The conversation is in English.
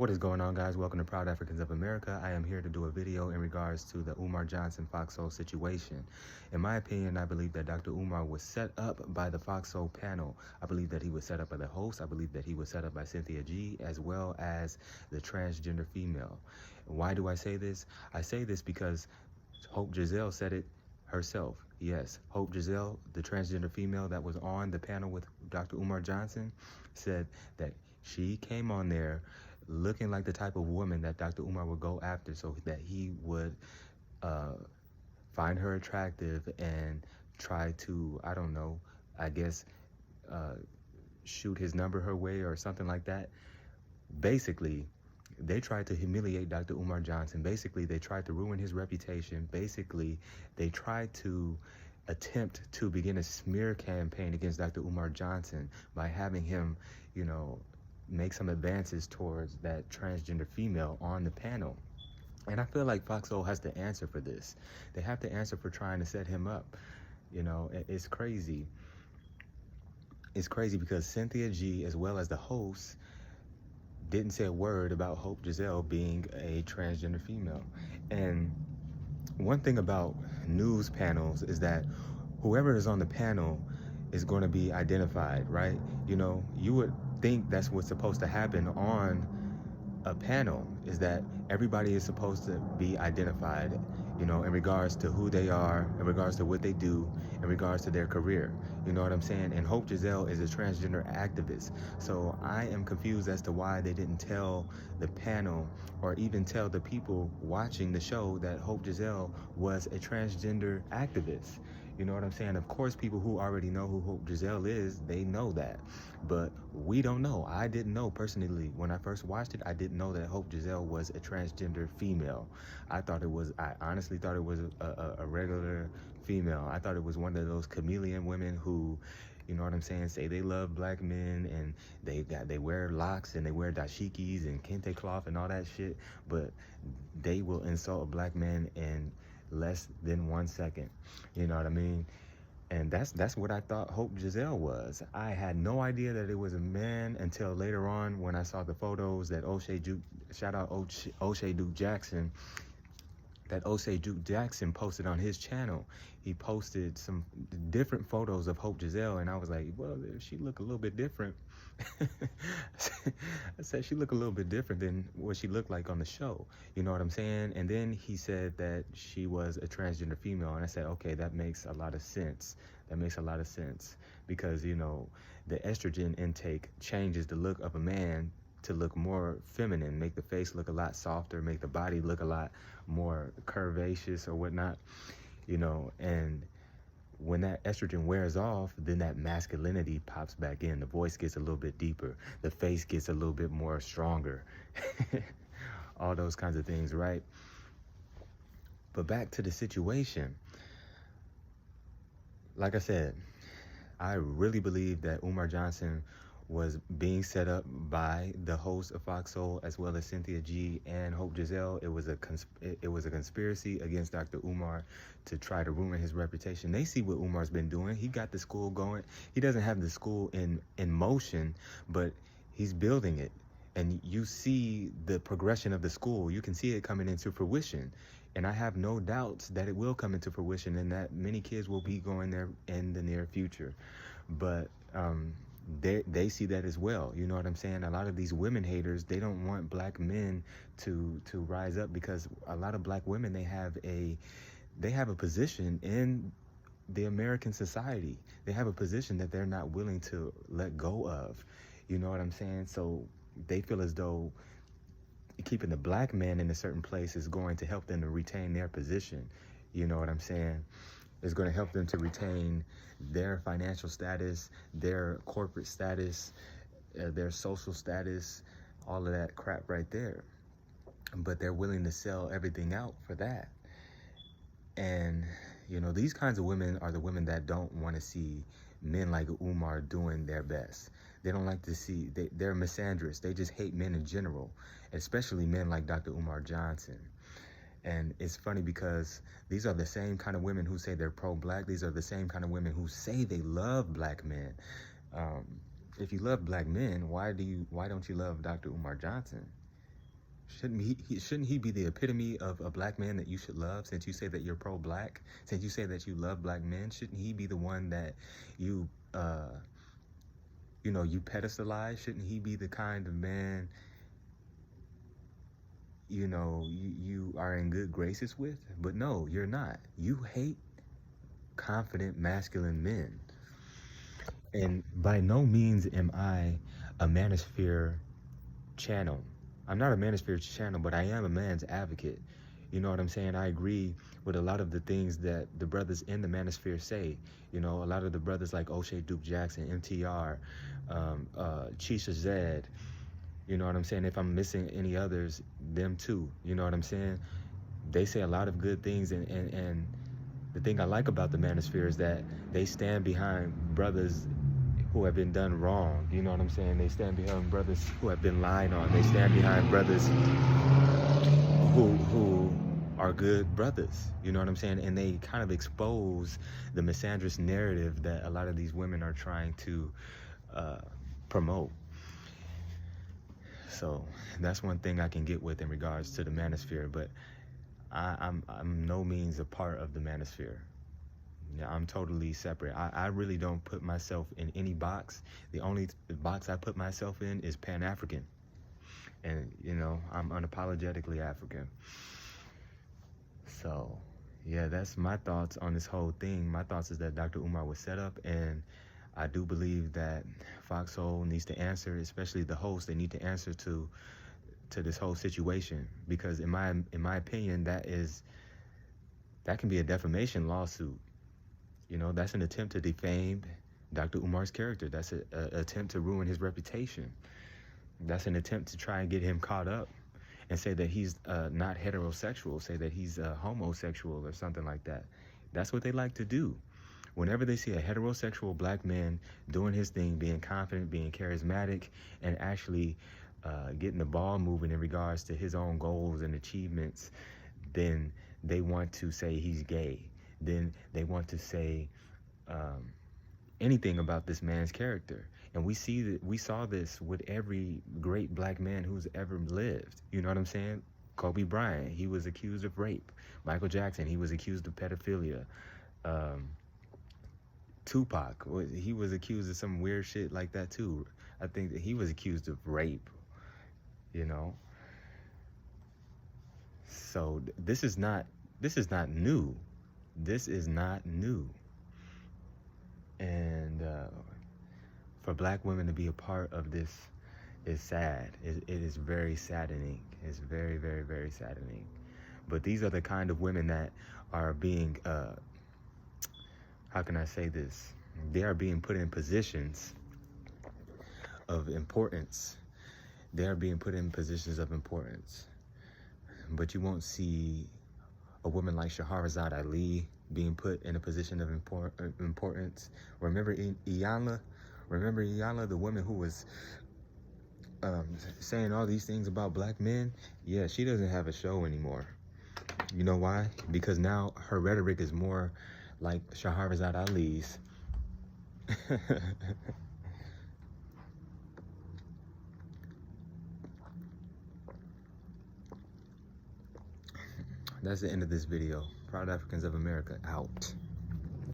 What is going on, guys? Welcome to Proud Africans of America. I am here to do a video in regards to the Umar Johnson Foxhole situation. In my opinion, I believe that Dr. Umar was set up by the Foxhole panel. I believe that he was set up by the host. I believe that he was set up by Cynthia G, as well as the transgender female. Why do I say this? I say this because Hope Giselle said it herself. Yes, Hope Giselle, the transgender female that was on the panel with Dr. Umar Johnson, said that she came on there looking like the type of woman that Dr. Umar would go after, so that he would find her attractive and try to, I don't know, I guess, shoot his number her way or something like that. Basically, they tried to humiliate Dr. Umar Johnson. Basically, they tried to ruin his reputation. Basically, they tried to attempt to begin a smear campaign against Dr. Umar Johnson by having him, make some advances towards that transgender female on the panel. And I feel like Foxhole has to answer for this. They have to answer for trying to set him up. It's crazy. It's crazy because Cynthia G, as well as the host, didn't say a word about Hope Giselle being a transgender female. And one thing about news panels is that whoever is on the panel is going to be identified, right? You would think that's what's supposed to happen on a panel, is that everybody is supposed to be identified, in regards to who they are, in regards to what they do, in regards to their career. You know what I'm saying? And Hope Giselle is a transgender activist. So I am confused as to why they didn't tell the panel or even tell the people watching the show that Hope Giselle was a transgender activist. You know what I'm saying? Of course, people who already know who Hope Giselle is, they know that. But we don't know. I didn't know personally. When I first watched it, I didn't know that Hope Giselle was a transgender female. I honestly thought it was a regular female. I thought it was one of those chameleon women who, you know what I'm saying, say they love black men and they wear locks and they wear dashikis and kente cloth and all that shit, but they will insult a black man in less than 1 second. You know what I mean? And that's what I thought Hope Giselle was. I had no idea that it was a man until later on when I saw the photos that O'Shea Duke Jackson, that O'Shea Duke Jackson posted on his channel. He posted some different photos of Hope Giselle, and I was like, well, she look a little bit different. I said she looked a little bit different than what she looked like on the show. You know what I'm saying? And then he said that she was a transgender female, and I said, okay, that makes a lot of sense. That makes a lot of sense because, the estrogen intake changes the look of a man to look more feminine, make the face look a lot softer, make the body look a lot more curvaceous or whatnot, and when that estrogen wears off, then that masculinity pops back in. The voice gets a little bit deeper. The face gets a little bit more stronger. All those kinds of things, right? But back to the situation. Like I said, I really believe that Umar Johnson was being set up by the host of Foxhole, as well as Cynthia G and Hope Giselle. It was a conspiracy against Dr. Umar to try to ruin his reputation. They see what Umar's been doing. He got the school going. He doesn't have the school in motion, but he's building it. And you see the progression of the school. You can see it coming into fruition. And I have no doubts that it will come into fruition and that many kids will be going there in the near future. But they see that as well. You know what I'm saying? A lot of these women haters, they don't want black men to rise up, because a lot of black women, they have a position in the American society. They have a position that they're not willing to let go of. You know what I'm saying? So they feel as though keeping the black man in a certain place is going to help them to retain their position. You know what I'm saying? It's going to help them to retain their financial status, their corporate status, their social status, all of that crap right there. But they're willing to sell everything out for that. And, these kinds of women are the women that don't want to see men like Umar doing their best. They don't like to see, they're misandrous. They just hate men in general, especially men like Dr. Umar Johnson. And it's funny because these are the same kind of women who say they're pro-black. These are the same kind of women who say they love black men. If you love black men, why don't you love Dr. Umar Johnson? Shouldn't he be the epitome of a black man that you should love? Since you say that you're pro-black, since you say that you love black men, shouldn't he be the one that you you pedestalize? Shouldn't he be the kind of man you are in good graces with? But no, you're not. You hate confident masculine men. And by no means am I a manosphere channel. I'm not a manosphere channel, but I am a man's advocate. You know what I'm saying? I agree with a lot of the things that the brothers in the manosphere say. A lot of the brothers like O'Shea Duke Jackson, MTR, Chisha Zed. You know what I'm saying? If I'm missing any others, them too. You know what I'm saying? They say a lot of good things, and the thing I like about the manosphere is that they stand behind brothers who have been done wrong. You know what I'm saying? They stand behind brothers who have been lied on. They stand behind brothers who are good brothers. You know what I'm saying? And they kind of expose the misandrous narrative that a lot of these women are trying to promote. So that's one thing I can get with in regards to the manosphere, but I'm no means a part of the manosphere. Yeah, I'm totally separate. I really don't put myself in any box. The only box I put myself in is Pan-African. And, I'm unapologetically African. So, yeah, that's my thoughts on this whole thing. My thoughts is that Dr. Umar was set up, and I do believe that Foxhole needs to answer, especially the host. They need to answer to this whole situation, because in my opinion, that can be a defamation lawsuit. That's an attempt to defame Dr. Umar's character. That's an attempt to ruin his reputation. That's an attempt to try and get him caught up and say that he's not heterosexual, say that he's homosexual or something like that. That's what they like to do. Whenever they see a heterosexual black man doing his thing, being confident, being charismatic, and actually getting the ball moving in regards to his own goals and achievements, then they want to say he's gay. Then they want to say anything about this man's character. And we saw this with every great black man who's ever lived. You know what I'm saying? Kobe Bryant, he was accused of rape. Michael Jackson, he was accused of pedophilia. Tupac, he was accused of some weird shit like that too. I think that he was accused of rape, So this is not new. This is not new. And for black women to be a part of this is sad. It is very saddening. It's very, very, very saddening. But these are the kind of women that are being, how can I say this? They are being put in positions of importance. They are being put in positions of importance. But you won't see a woman like Shahrazad Ali being put in a position of importance. Remember Iyanla? Remember Iyanla, the woman who was saying all these things about black men? Yeah, she doesn't have a show anymore. You know why? Because now her rhetoric is more like Shahrazad Ali's. That's the end of this video. Proud Africans of America out.